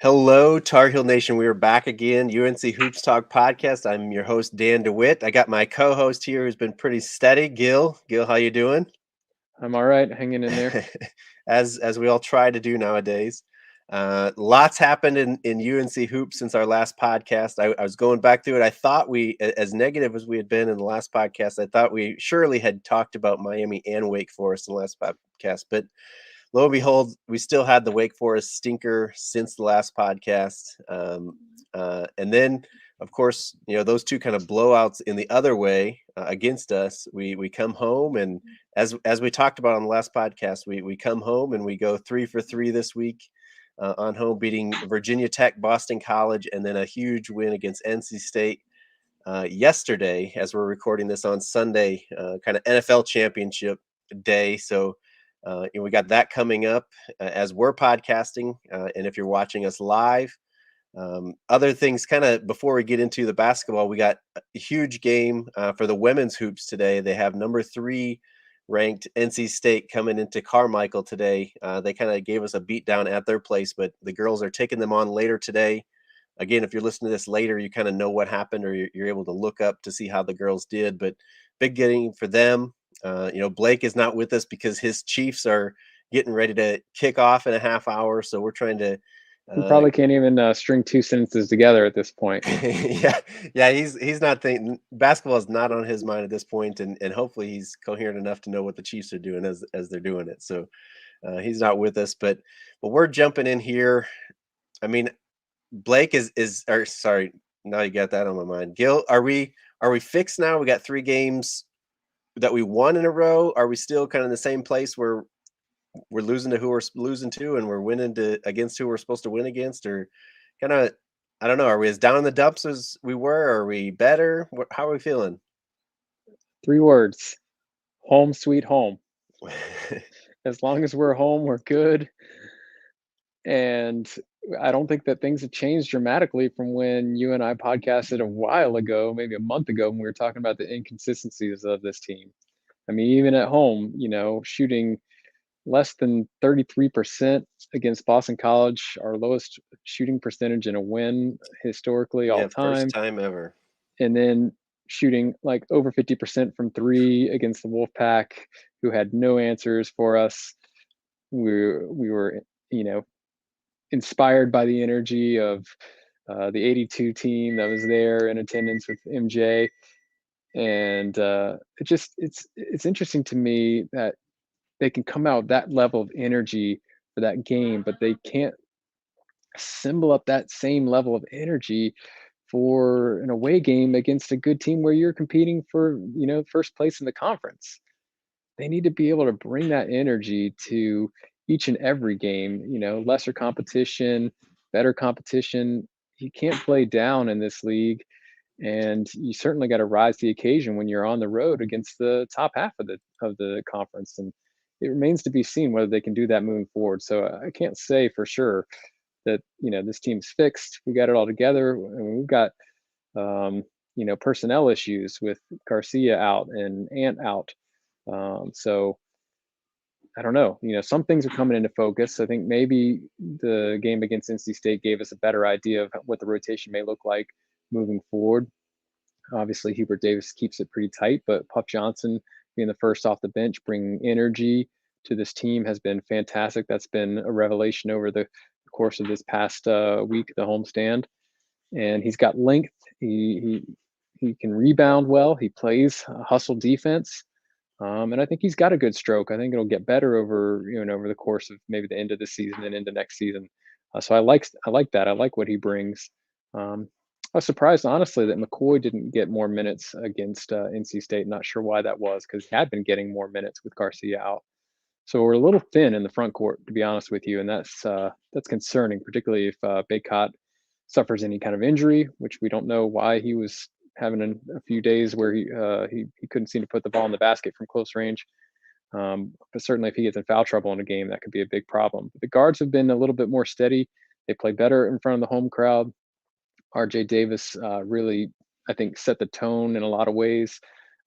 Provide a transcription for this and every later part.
Hello, Tar Heel Nation. We are back again. UNC Hoops Talk podcast. I'm your host, Dan DeWitt. I got my co-host here who's been pretty steady, Gil. Gil, how you doing? I'm all right, hanging in there. As we all try to do nowadays. Lots happened in UNC Hoops since our last podcast. I was going back through it. I thought as negative as we had been in the last podcast, I thought we surely had talked about Miami and Wake Forest in the last podcast, but lo and behold, we still had the Wake Forest stinker since the last podcast. And then, of course, those two kind of blowouts in the other way against us. We come home, and as we talked about on the last podcast, we come home and we go 3 for 3 this week on home, beating Virginia Tech, Boston College, and then a huge win against NC State yesterday. As we're recording this on Sunday, kind of NFL championship day. So we got that coming up as we're podcasting. And if you're watching us live, other things kind of before we get into the basketball, we got a huge game for the women's hoops today. They have number 3 ranked NC State coming into Carmichael today. They kind of gave us a beat down at their place, but the girls are taking them on later today. Again, if you're listening to this later, you kind of know what happened, or you're able to look up to see how the girls did. But big game for them. Blake is not with us because his Chiefs are getting ready to kick off in a half hour. So we're trying to, He uh, probably can't even string two sentences together at this point. yeah. He's not thinking basketball is not on his mind at this point, and hopefully he's coherent enough to know what the Chiefs are doing as they're doing it. So he's not with us, but we're jumping in here. I mean, Blake is or sorry, now you got that on my mind. Gil, are we fixed now? We got 3 games that we won in a row. Are we still kind of in the same place where we're losing to who we're losing to and we're winning to against who we're supposed to win against, or kind of I don't know, are we as down in the dumps as we were? Are we better? How are we feeling? 3 words: home sweet home. As long as we're home, we're good. And I don't think that things have changed dramatically from when you and I podcasted a while ago, maybe a month ago, when we were talking about the inconsistencies of this team. I mean, even at home, shooting less than 33% against Boston College, our lowest shooting percentage in a win historically all Yeah, first time. time ever. And then shooting like over 50% from 3 against the Wolfpack, who had no answers for us. We were, you know, inspired by the energy of the '82 team that was there in attendance with MJ, and it's interesting to me that they can come out with that level of energy for that game, but they can't assemble up that same level of energy for an away game against a good team where you're competing for, first place in the conference. They need to be able to bring that energy to each and every game, lesser competition, better competition. You can't play down in this league, and you certainly got to rise to the occasion when you're on the road against the top half of the conference. And it remains to be seen whether they can do that moving forward. So I can't say for sure that this team's fixed. We got it all together, and we've got personnel issues with Garcia out and Ant out. So I don't know. Some things are coming into focus. I think maybe the game against NC State gave us a better idea of what the rotation may look like moving forward. Obviously, Hubert Davis keeps it pretty tight, but Puff Johnson being the first off the bench, bringing energy to this team has been fantastic. That's been a revelation over the course of this past week, the homestand. And he's got length. He can rebound well. He plays hustle defense, and I think he's got a good stroke. I think it'll get better over the course of maybe the end of the season and into next season. So I like that. I like what he brings. Um, I was surprised, honestly, that McCoy didn't get more minutes against NC State. Not sure why that was, because he had been getting more minutes with Garcia out. So we're a little thin in the front court, to be honest with you, and that's concerning, particularly if Baycott suffers any kind of injury, which we don't know why he was having a few days where he couldn't seem to put the ball in the basket from close range. But certainly, if he gets in foul trouble in a game, that could be a big problem. But the guards have been a little bit more steady. They play better in front of the home crowd. RJ Davis really, I think, set the tone in a lot of ways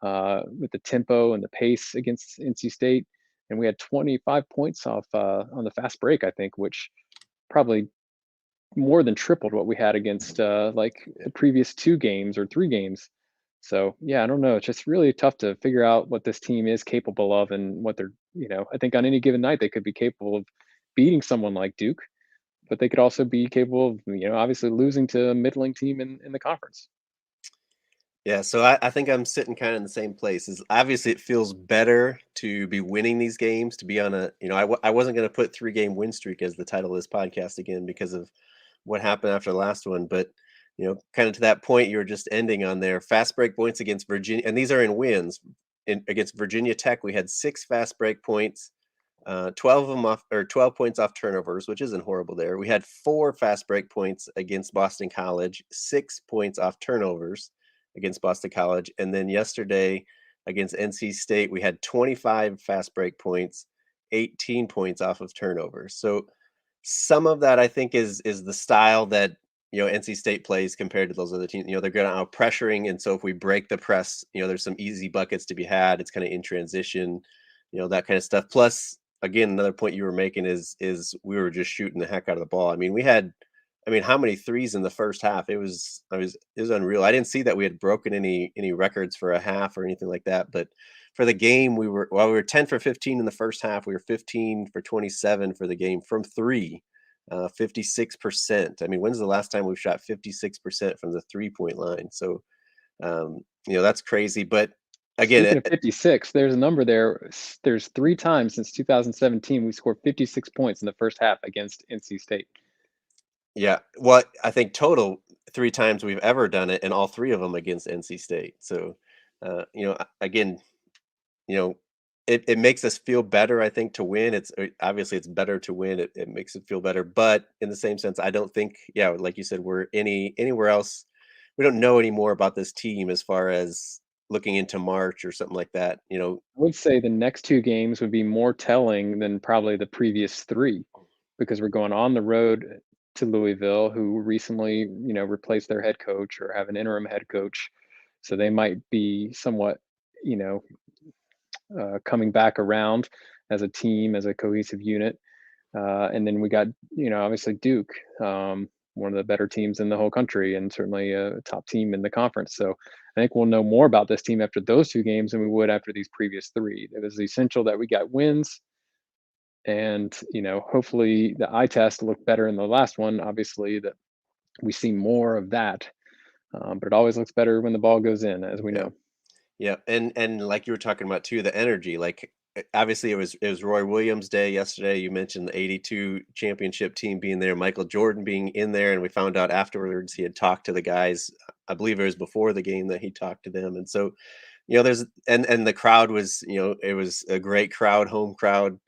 with the tempo and the pace against NC State. And we had 25 points off on the fast break, I think, which probably more than tripled what we had against like the previous 2 games or 3 games. So yeah, I don't know. It's just really tough to figure out what this team is capable of and what they're, I think on any given night they could be capable of beating someone like Duke, but they could also be capable of, obviously losing to a middling team in the conference. Yeah, so I think I'm sitting kind of in the same place. Is obviously it feels better to be winning these games, to be on a, I wasn't going to put 3 game win streak as the title of this podcast again because of what happened after the last one. But, kind of to that point you were just ending on there, fast break points against Virginia, and these are in wins. Against Virginia Tech, we had 6 fast break points, 12 of them off, or 12 points off turnovers, which isn't horrible there. We had 4 fast break points against Boston College, 6 points off turnovers against Boston College. And then yesterday against NC State, we had 25 fast break points, 18 points off of turnovers. So some of that I think is the style that NC State plays compared to those other teams. They're good out pressuring, and so if we break the press, there's some easy buckets to be had. It's kind of in transition, that kind of stuff. Plus, again, another point you were making is we were just shooting the heck out of the ball. I mean, how many threes in the first half? It was unreal. I didn't see that we had broken any records for a half or anything like that. But for the game, we were 10 for 15 in the first half. We were 15 for 27 for the game from three, 56%. I mean, when's the last time we've shot 56% from the 3-point line? So, that's crazy. But again, Speaking of 56, there's a number there. There's 3 times since 2017 we scored 56 points in the first half against NC State. yeah, well, I think total 3 times we've ever done it, and all 3 of them against NC State. So, again, you know, it makes us feel better, I think, to win. Obviously it's better to win. It makes it feel better, but in the same sense, I don't think, yeah, like you said, we're anywhere else. We don't know any more about this team as far as looking into March or something like that. I would say the next 2 games would be more telling than probably the previous 3 because we're going on the road to Louisville, who recently, replaced their head coach or have an interim head coach. So they might be somewhat, you know, coming back around as a team, as a cohesive unit. And then we got, obviously Duke, one of the better teams in the whole country and certainly a top team in the conference. So I think we'll know more about this team after those 2 games than we would after these previous 3. It was essential that we got wins and, hopefully the eye test looked better in the last one. Obviously that we see more of that. But it always looks better when the ball goes in, as we Yeah. know. Yeah, and like you were talking about too, the energy. Like obviously it was Roy Williams Day yesterday. You mentioned the '82 championship team being there, Michael Jordan being in there, and we found out afterwards he had talked to the guys. I believe it was before the game that he talked to them, and so there's and the crowd was it was a great crowd, home crowd.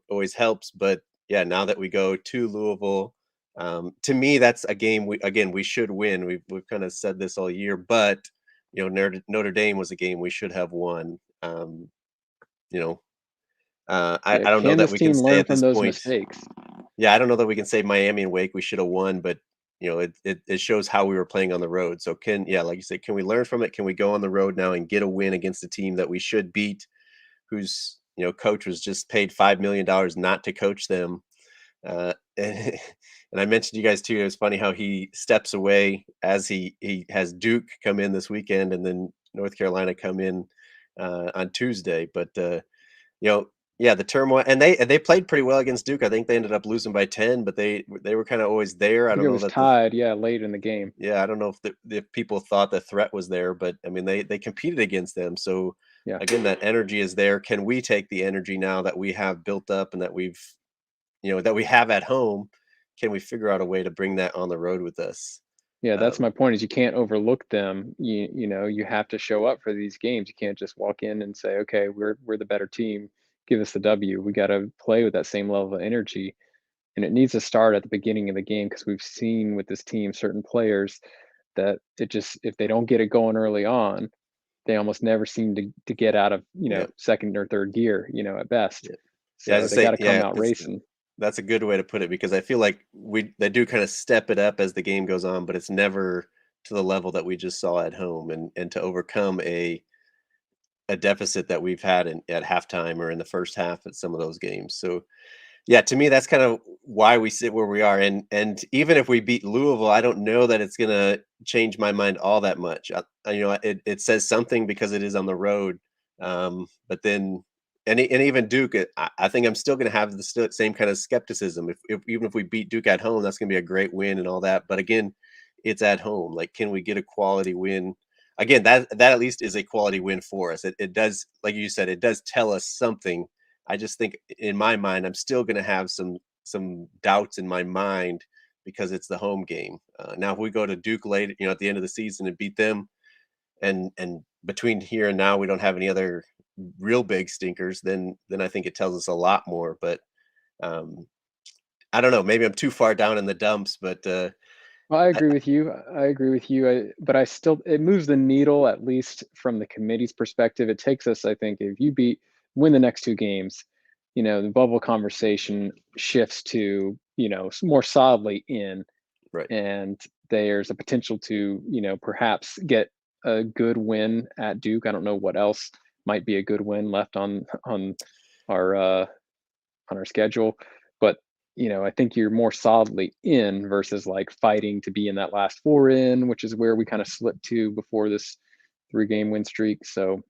Always helps, but yeah, now that we go to Louisville. To me, that's a game we should win. We've kind of said this all year, but Notre Dame was a game we should have won. You know, I Yeah, don't know can that this we can team say learn at from this those point. mistakes? Yeah, I don't know that we can say Miami and Wake we should have won, but it shows how we were playing on the road. So like you said, can we learn from it? Can we go on the road now and get a win against a team that we should beat, whose coach was just paid $5 million not to coach them? And, I mentioned you guys too. It was funny how he steps away as he has Duke come in this weekend, and then North Carolina come in on Tuesday. But you know, yeah, the turmoil, and they played pretty well against Duke. I think they ended up losing by 10, but they were kind of always there. I I think don't it know was that the tied, yeah, late in the game. yeah, I don't know if people thought the threat was there, but I mean they competed against them. So Yeah. again, that energy is there. Can we take the energy now that we have built up and that we have at home? Can we figure out a way to bring that on the road with us? Yeah, that's Um, my point is you can't overlook them. You have to show up for these games. You can't just walk in and say, "Okay, we're the better team. Give us the W." We got to play with that same level of energy, and it needs to start at the beginning of the game because we've seen with this team certain players that it just if they don't get it going early on, they almost never seem to get out of, yeah, second or third gear, at best. yeah, yeah. As So I they got say, to come yeah, out racing. that's a good way to put it because I feel like they do kind of step it up as the game goes on, but it's never to the level that we just saw at home, and to overcome a deficit that we've had at halftime or in the first half at some of those games. So yeah, to me, that's kind of why we sit where we are, and even if we beat Louisville, I don't know that it's gonna change my mind all that much. It says something because it is on the road, but then and even Duke, I think I'm still gonna have the same kind of skepticism. If even if we beat Duke at home, that's gonna be a great win and all that. But again, it's at home. Like, can we get a quality win? Again, that at least is a quality win for us. It does, like you said, it does tell us something. I just think in my mind, I'm still gonna have some doubts in my mind because it's the home game. Now, if we go to Duke late, at the end of the season and beat them, and between here and now we don't have any other real big stinkers, then I think it tells us a lot more. But um, I don't know. Maybe I'm too far down in the dumps, but Well, I I, agree with you. I agree with you. But I still, it moves the needle, at least from the committee's perspective. It takes us, I think, if you win the next two games, the bubble conversation shifts to, more solidly in, right, and there's a potential to, perhaps get a good win at Duke. I don't know what else might be a good win left our uh, on our schedule. But I think you're more solidly in versus like fighting to be in that last four in, which is where we kind of slipped to before this 3-game win streak. So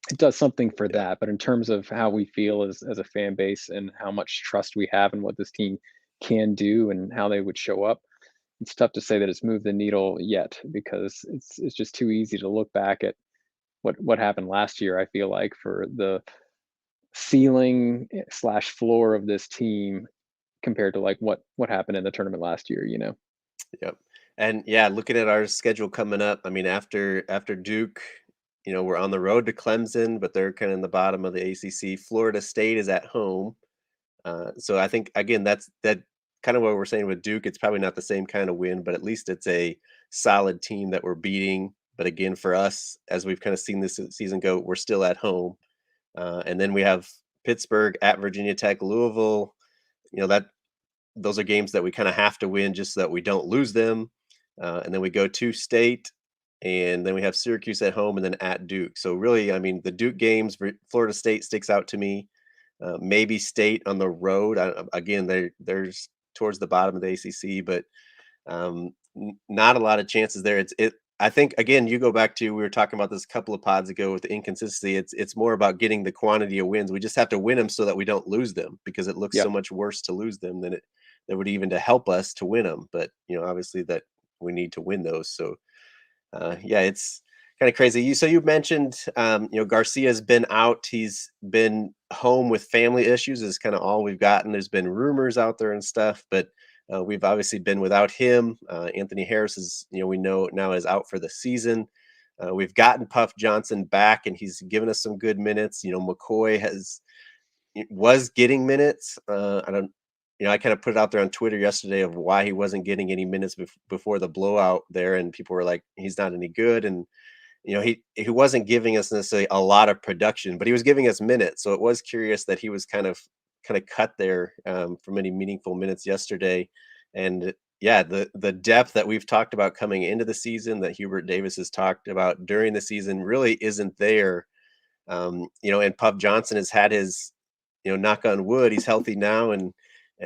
it does something for yeah, that. But in terms of how we feel as a fan base and how much trust we have in what this team can do and how they would show up, it's tough to say that it's moved the needle yet, because it's just too easy to look back at what happened last year. I feel like for the ceiling slash floor of this team compared to like what happened in the tournament last year. yep. And yeah, looking at our schedule coming up, I mean, after Duke, we're on the road to Clemson, but they're kind of in the bottom of the ACC. Florida State is at home. So I think again that kind of what we're saying with Duke. It's probably not the same kind of win, but at least it's a solid team that we're beating. But again, for us, as we've kind of seen this season go, we're still at home, and then we have Pittsburgh at Virginia Tech, Louisville. That those are games that we kind of have to win just so that we don't lose them. And then we go to State, and then we have Syracuse at home, and then at Duke. So really, I mean, the Duke games, Florida State sticks out to me. Maybe State on the road. Again, there's towards the bottom of the ACC, but not a lot of chances there. I think again, you go back to we were talking about this a couple of pods ago with the inconsistency. It's more about getting the quantity of wins. We just have to win them so that we don't lose them, because it looks so Yep. much worse to lose them than would even to help us to win them. But obviously that we need to win those. So yeah, it's kind of crazy. You mentioned Garcia's been out. He's been home with family issues. Is kind of all we've gotten. There's been rumors out there and stuff, but we've obviously been without him. Anthony Harris is we know now is out for the season. We've gotten Puff Johnson back, and he's given us some good minutes. McCoy was getting minutes. I don't. I kind of put it out there on Twitter yesterday of why he wasn't getting any minutes before the blowout there, and people were like, "He's not any good." And he wasn't giving us necessarily a lot of production, but he was giving us minutes. So it was curious that he was kind of cut there from any meaningful minutes yesterday. And yeah, the depth that we've talked about coming into the season, that Hubert Davis has talked about during the season, really isn't there. And Puff Johnson has had his, knock on wood, he's healthy now, and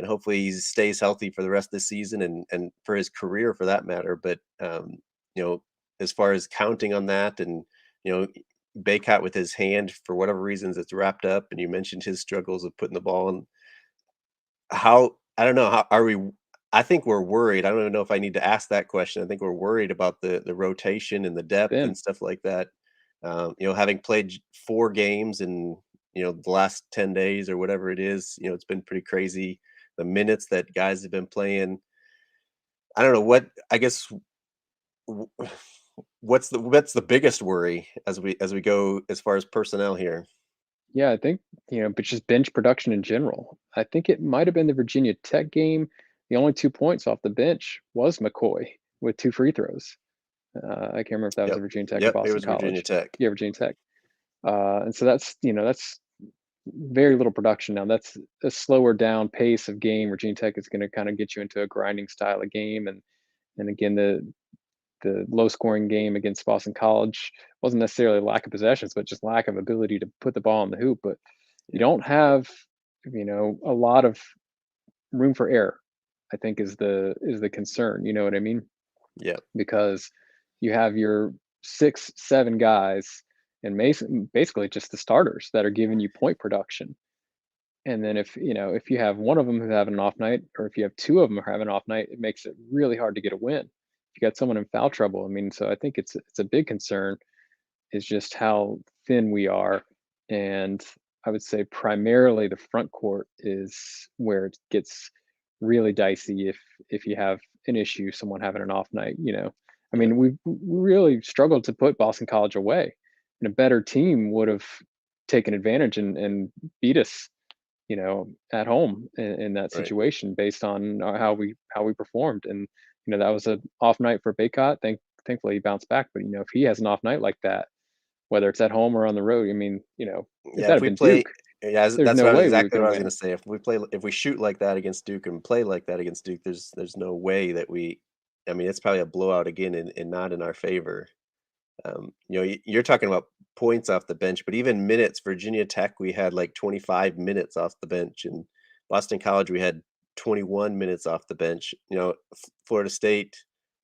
hopefully he stays healthy for the rest of the season and for his career for that matter. But you know, as far as counting on that, and you know, Baycott with his hand for whatever reasons it's wrapped up, and you mentioned his struggles of putting the ball in. How I don't know how are we? I think we're worried. I don't even know if I need to ask that question. I think we're worried about the rotation and the depth Been. and stuff like that. Having played 4 games in the last 10 days or whatever it is, it's been pretty crazy. The minutes that guys have been playing. I don't know what. I guess w- what's the biggest worry as we go as far as personnel here. Yeah, I think, but just bench production in general. I think it might have been the Virginia Tech game. The only 2 points off the bench was McCoy with 2 free throws. I can't remember if that was a Yep, Virginia Tech or yep. It Boston was Virginia College. Tech. Yeah, Virginia Tech. And so that's very little production. Now that's a slower down pace of game. Virginia Tech is going to kind of get you into a grinding style of game, and again the low scoring game against Boston College wasn't necessarily lack of possessions, but just lack of ability to put the ball in the hoop. But you Yeah, don't have, a lot of room for error, I think is the concern. You know what I mean? Yeah. Because you have your 6, 7 guys and Mason basically just the starters that are giving you point production. And then if you have one of them who's having an off night, or if you have two of them are having an off night, it makes it really hard to get a win. If you got someone in foul trouble, I mean, so I think it's a big concern is just how thin we are. And I would say primarily the front court is where it gets really dicey if you have an issue, someone having an off night. I Yeah. mean, we really struggled to put Boston College away, and a better team would have taken advantage and beat us, at home in that Right. situation based on how we performed. And that was a off night for Baycott. Thankfully he bounced back. But if he has an off night like that, whether it's at home or on the road, I mean, if Yeah. that If had we been play, Duke, yeah, there's that's no what I was way we were exactly going what to I was going win. to say. If we shoot like that against Duke and play like that against Duke, there's no way that we. I mean, it's probably a blowout again, and not in our favor. You're talking about points off the bench, but even minutes. Virginia Tech, we had like 25 minutes off the bench, and Boston College, we had 21 minutes off the bench. Florida State,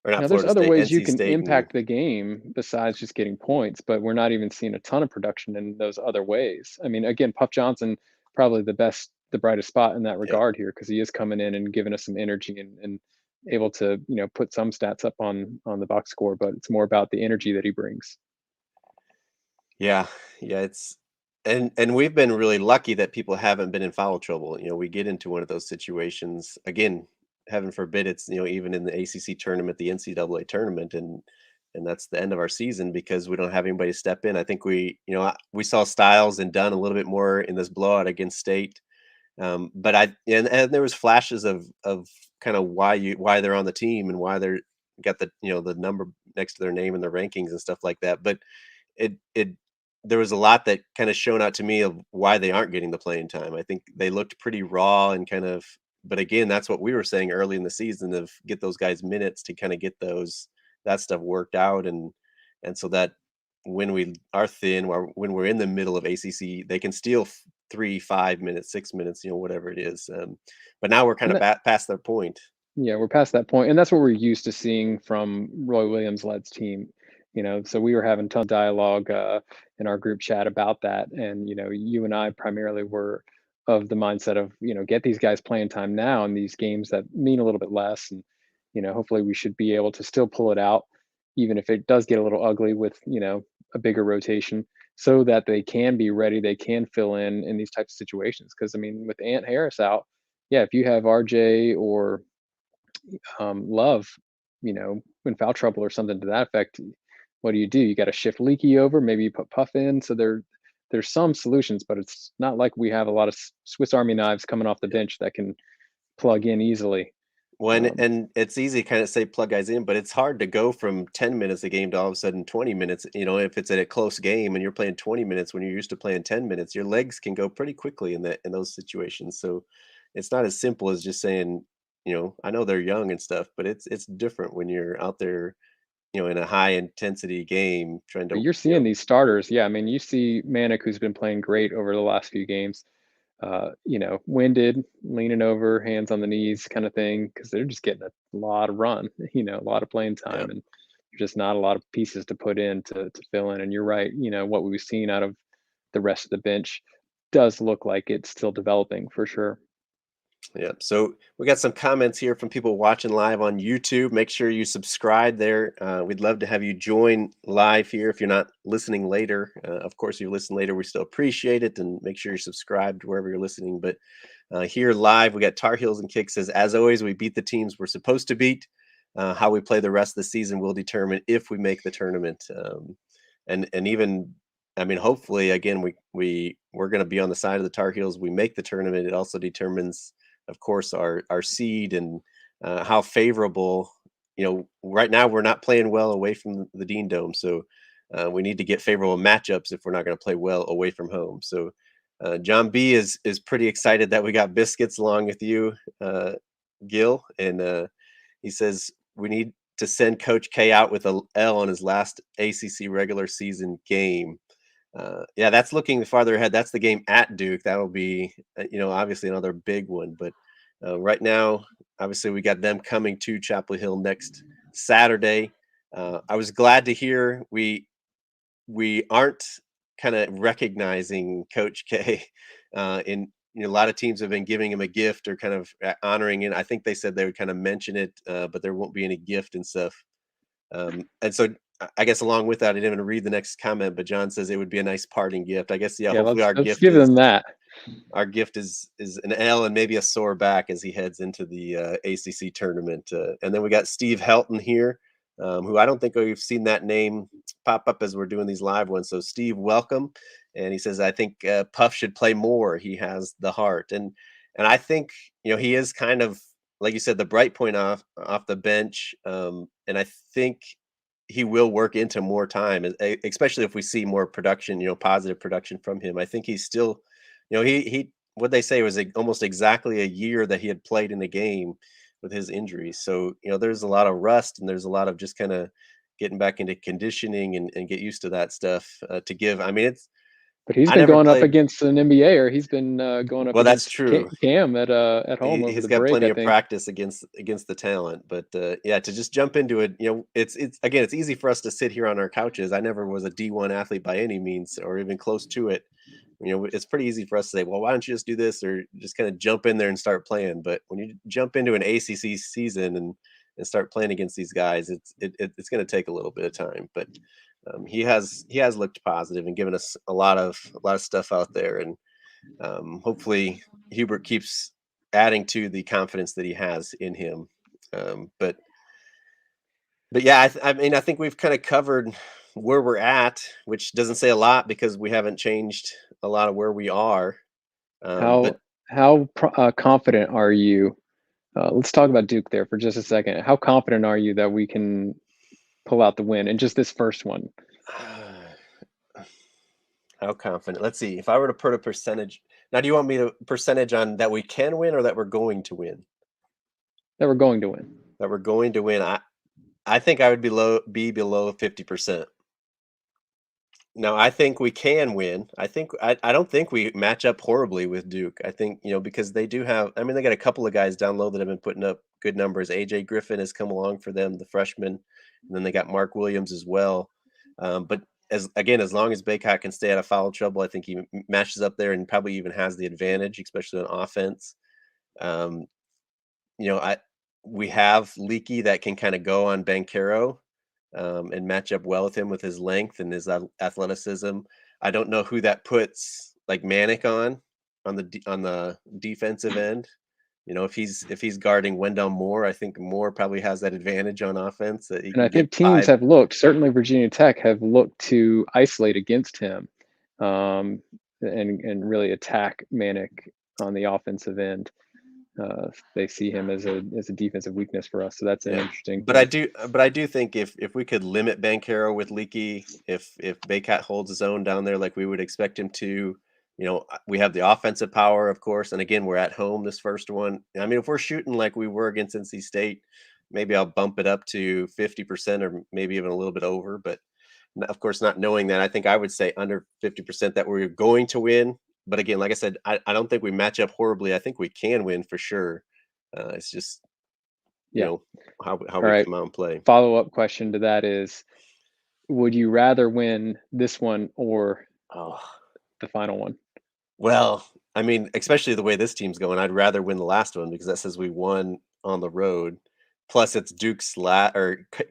or not Now, there's Florida other State, ways you NC can State, and impact the game besides just getting points, but we're not even seeing a ton of production in those other ways. I mean, again, Puff Johnson, probably the brightest spot in that yeah, regard here, because he is coming in and giving us some energy and able to, put some stats up on the box score, but it's more about the energy that he brings. yeah, yeah. And we've been really lucky that people haven't been in foul trouble. We get into one of those situations again. Heaven forbid it's even in the ACC tournament, the NCAA tournament, and that's the end of our season because we don't have anybody step in. I think we saw Styles and Dunn a little bit more in this blowout against State. But and there was flashes of kind of why they're on the team and why they're got the number next to their name in the rankings and stuff like that. But it there was a lot that kind of shown out to me of why they aren't getting the playing time. I think they looked pretty raw and kind of, but again, that's what we were saying early in the season of get those guys minutes to kind of get that stuff worked out and so that when we are thin or when we're in the middle of ACC, they can steal 3, 5 minutes, 6 minutes, whatever it is. But now we're kind And of that, past their point. yeah, we're past that point, and that's what we're used to seeing from Roy Williams led's team. So we were having tons of dialogue in our group chat about that, and you and I primarily were of the mindset of get these guys playing time now in these games that mean a little bit less, and hopefully we should be able to still pull it out, even if it does get a little ugly with a bigger rotation, so that they can be ready, they can fill in these types of situations. Because I mean, with Ant Harris out, yeah, if you have RJ or Love, in foul trouble or something to that effect, what do? You got to shift Leaky over, maybe you put Puff in. So there's some solutions, but it's not like we have a lot of Swiss Army knives coming off the Yeah. bench that can plug in easily. Um, And it's easy to kind of say plug guys in, but it's hard to go from 10 minutes a game to all of a sudden 20 minutes. If it's at a close game and you're playing 20 minutes when you're used to playing 10 minutes, your legs can go pretty quickly in those situations. So it's not as simple as just saying, I know they're young and stuff, but it's different when you're out there, in a high intensity game trying but to, you're seeing these starters. Yeah, I mean, you see Manic, who's been playing great over the last few games. Winded, leaning over, hands on the knees, kind of thing, because they're just getting a lot of run, a lot of playing yeah. time, and just not a lot of pieces to put in to fill in. And you're right, what we've seen out of the rest of the bench does look like it's still developing for sure. Yeah. So we got some comments here from people watching live on YouTube. Make sure you subscribe there. We'd love to have you join live here if you're not listening later. Of course, if you listen later, we still appreciate it. And make sure you're subscribed wherever you're listening. But here live, we got Tar Heels and Kicks says, as always, we beat the teams we're supposed to beat. How we play the rest of the season will determine if we make the tournament. And even I mean, hopefully, again, we're going to be on the side of the Tar Heels. We make the tournament. It also determines, of course, our seed and how favorable. Right now we're not playing well away from the Dean Dome, so we need to get favorable matchups if we're not going to play well away from home. So John B is pretty excited that we got biscuits along with you, Gil, and he says we need to send Coach K out with a L on his last ACC regular season game. Yeah, that's looking farther ahead. That's the game at Duke. That'll be, obviously another big one. But Right now, obviously, we got them coming to Chapel Hill next Saturday. I was glad to hear we aren't kind of recognizing Coach K. In a lot of teams have been giving him a gift or kind of honoring it. I think they said they would kind of mention it, but there won't be any gift and stuff. And so I guess along with that, I didn't even read the next comment, but John says it would be a nice parting gift. I guess yeah. Yeah, Hopefully let's give them that. our gift is an L and maybe a sore back as he heads into the ACC tournament. And then we got Steve Helton here, who I don't think we've seen that name pop up as we're doing these live ones. So Steve, welcome. And he says, I think Puff should play more. He has the heart, and I think he is kind of like you said, the bright point off the bench. And I think he will work into more time, especially if we see more production, positive production from him. I think he's still, he what they say was almost exactly a year that he had played in the game with his injuries. So, there's a lot of rust and there's a lot of just kind of getting back into conditioning and get used to that stuff to give. I mean, But he's I been never going up played. against an NBA, or he's been going up Well, that's against true. Cam at home over He's the got break, plenty I of think. practice against the talent, but yeah, to just jump into it, it's again, it's easy for us to sit here on our couches. I never was a D1 athlete by any means, or even close to it. It's pretty easy for us to say, well, why don't you just do this, or just kind of jump in there and start playing. But when you jump into an ACC season and start playing against these guys, it's going to take a little bit of time. But he has looked positive and given us a lot of stuff out there, and hopefully Hubert keeps adding to the confidence that he has in him. But yeah, I mean, I think we've kind of covered where we're at, which doesn't say a lot because we haven't changed a lot of where we are. But How confident are you? Let's talk about Duke there for just a second. How confident are you that we can pull out the win in just this first one? How confident? Let's see. If I were to put a percentage now, do you want me to percentage on that we can win or that we're going to win? That we're going to win. That we're going to win. I think I would be below 50%. No, I think we can win. I don't think we match up horribly with Duke. I think, because they do have, I mean, they got a couple of guys down low that have been putting up good numbers. AJ Griffin has come along for them, the freshman, and then they got Mark Williams as well. But as long as Baycott can stay out of foul trouble, I think he matches up there and probably even has the advantage, especially on offense. Um, we have Leaky that can kind of go on Bankero and match up well with him with his length and his athleticism. I don't know who that puts like Manic on the defensive end. If he's guarding Wendell Moore, I think Moore probably has that advantage on offense that he And I can get think teams 5. have looked, certainly Virginia Tech have looked to isolate against him, and really attack Manic on the offensive end. They see him as a defensive weakness for us, so that's an interesting But I thing. do think if we could limit Bankero with Leaky, if Baycott holds his own down there like we would expect him to, we have the offensive power, of course, and again, we're at home this first one. I mean, if we're shooting like we were against NC State, maybe I'll bump it up to 50% or maybe even a little bit over. But of course, not knowing that, I think I would say under 50% that we're going to win. But again, like I said, I don't think we match up horribly. I think we can win for sure. It's just Yeah. how All we right. come out and play. Follow-up question to that is, would you rather win this one or Oh, the final one? well, I mean, especially the way this team's going, I'd rather win the last one because that says we won on the road. Plus, it's Duke's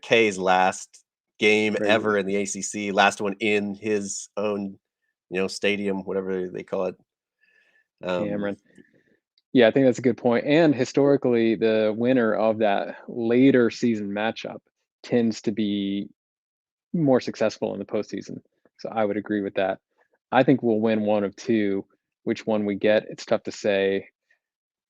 K's last game Crazy. ever in the ACC, last one in his own, stadium, whatever they call it. Cameron. Yeah, I think that's a good point. And historically, the winner of that later season matchup tends to be more successful in the postseason. So I would agree with that. I think we'll win one of two. Which one we get, it's tough to say.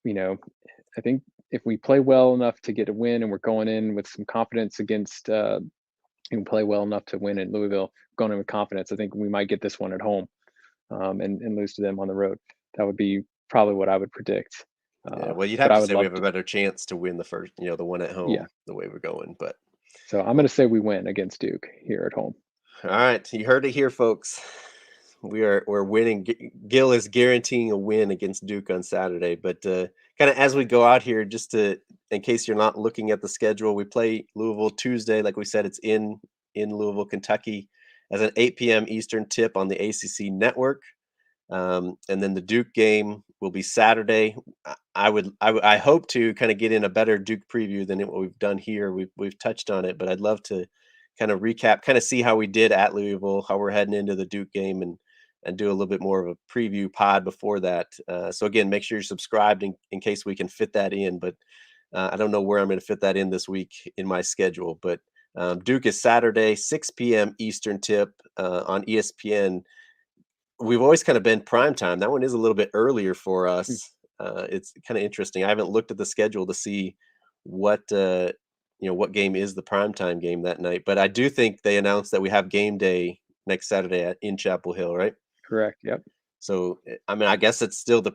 I think if we play well enough to get a win and we're going in with some confidence against, and play well enough to win in Louisville, going in with confidence, I think we might get this one at home, and lose to them on the road. That would be probably what I would predict. Yeah, well, you'd But have I to would say we love have a to. better chance to win the first, the one at Yeah. home, the way we're going. But So I'm going to say we win against Duke here at home. all right, you heard it here, folks. We're winning. Gil is guaranteeing a win against Duke on Saturday. But kind of as we go out here, just to in case you're not looking at the schedule, we play Louisville Tuesday. Like we said, it's in Louisville, Kentucky, as an 8 p.m. Eastern tip on the ACC network. And then the Duke game will be Saturday. I hope to kind of get in a better Duke preview than what we've done here. We've touched on it, but I'd love to kind of recap, kind of see how we did at Louisville, how we're heading into the Duke game, and do a little bit more of a preview pod before that. So again, make sure you're subscribed in case we can fit that in. But I don't know where I'm going to fit that in this week in my schedule. But Duke is Saturday, 6 p.m. Eastern tip on ESPN. We've always kind of been prime time. That one is a little bit earlier for Mm. us. It's kind of interesting. I haven't looked at the schedule to see what what game is the primetime game that night. But I do think they announced that we have game day next Saturday in Chapel Hill, right? Correct. Yep. So I mean, I guess it's still the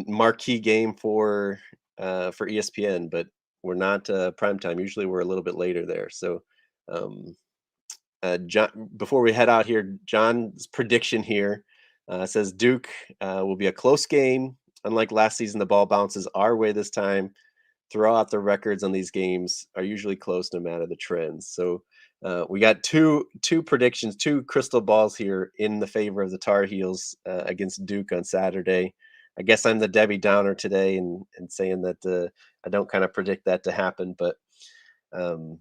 marquee game for ESPN, but we're not primetime. Usually we're a little bit later there. So um, John, before we head out here, John's prediction here says Duke will be a close game. Unlike last season, the ball bounces our way this time. Throughout the records on these games are usually close no matter the trends. So we got two predictions, two crystal balls here in the favor of the Tar Heels against Duke on Saturday. I guess I'm the Debbie Downer today and saying that I don't kind of predict that to happen, but um,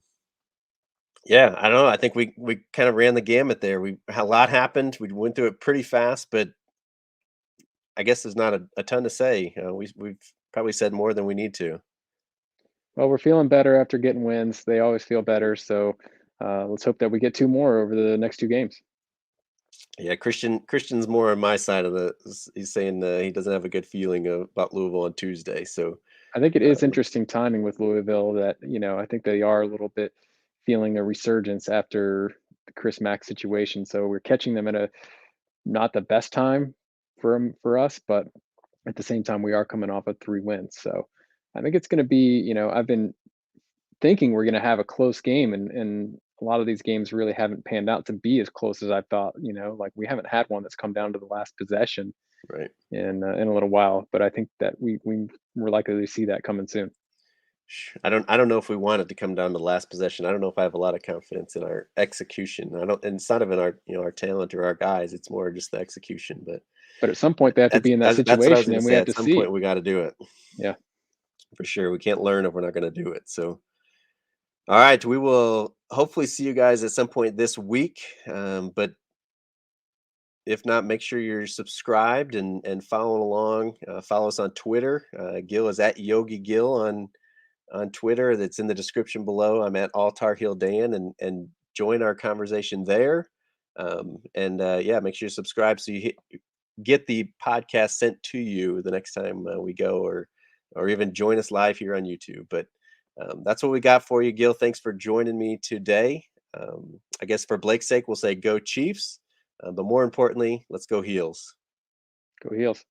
yeah, I don't know. I think we kind of ran the gamut there. A lot happened. We went through it pretty fast, but I guess there's not a ton to say. We've probably said more than we need to. Well, we're feeling better after getting wins. They always feel better. So let's hope that we get two more over the next two games. Yeah, Christian's more on my side of he's saying he doesn't have a good feeling about Louisville on Tuesday. So I think it is um, interesting timing with Louisville that, I think they are a little bit feeling a resurgence after the Chris Mack situation. So we're catching them at a not the best time for us, but at the same time we are coming off of 3 wins. So I think it's going to be, I've been thinking we're going to have a close game, and a lot of these games really haven't panned out to be as close as I thought. Like we haven't had one that's come down to the last possession right. in a little while, but I think that we're likely to see that coming soon. I don't know if we want it to come down to the last possession. I don't know if I have a lot of confidence in our execution. I don't, and it's not even our our talent or our guys. It's more just the execution. But But at some point they have to be in that that's what I was situation, going to and we say. have At to some see point, it. we got to do it Yeah. for sure. We can't learn if we're not going to do it. So, all right, we will hopefully see you guys at some point this week. But if not, make sure you're subscribed and following along. Follow us on Twitter. Gil is at Yogi Gil on Twitter. That's in the description below. I'm at All Tar Heel Dan, and join our conversation there. And yeah, make sure you subscribe so you get the podcast sent to you the next time we go, or even join us live here on YouTube. But that's what we got for you, Gil. Thanks for joining me today. I guess for Blake's sake, we'll say go Chiefs. But more importantly, let's go Heels. Go Heels.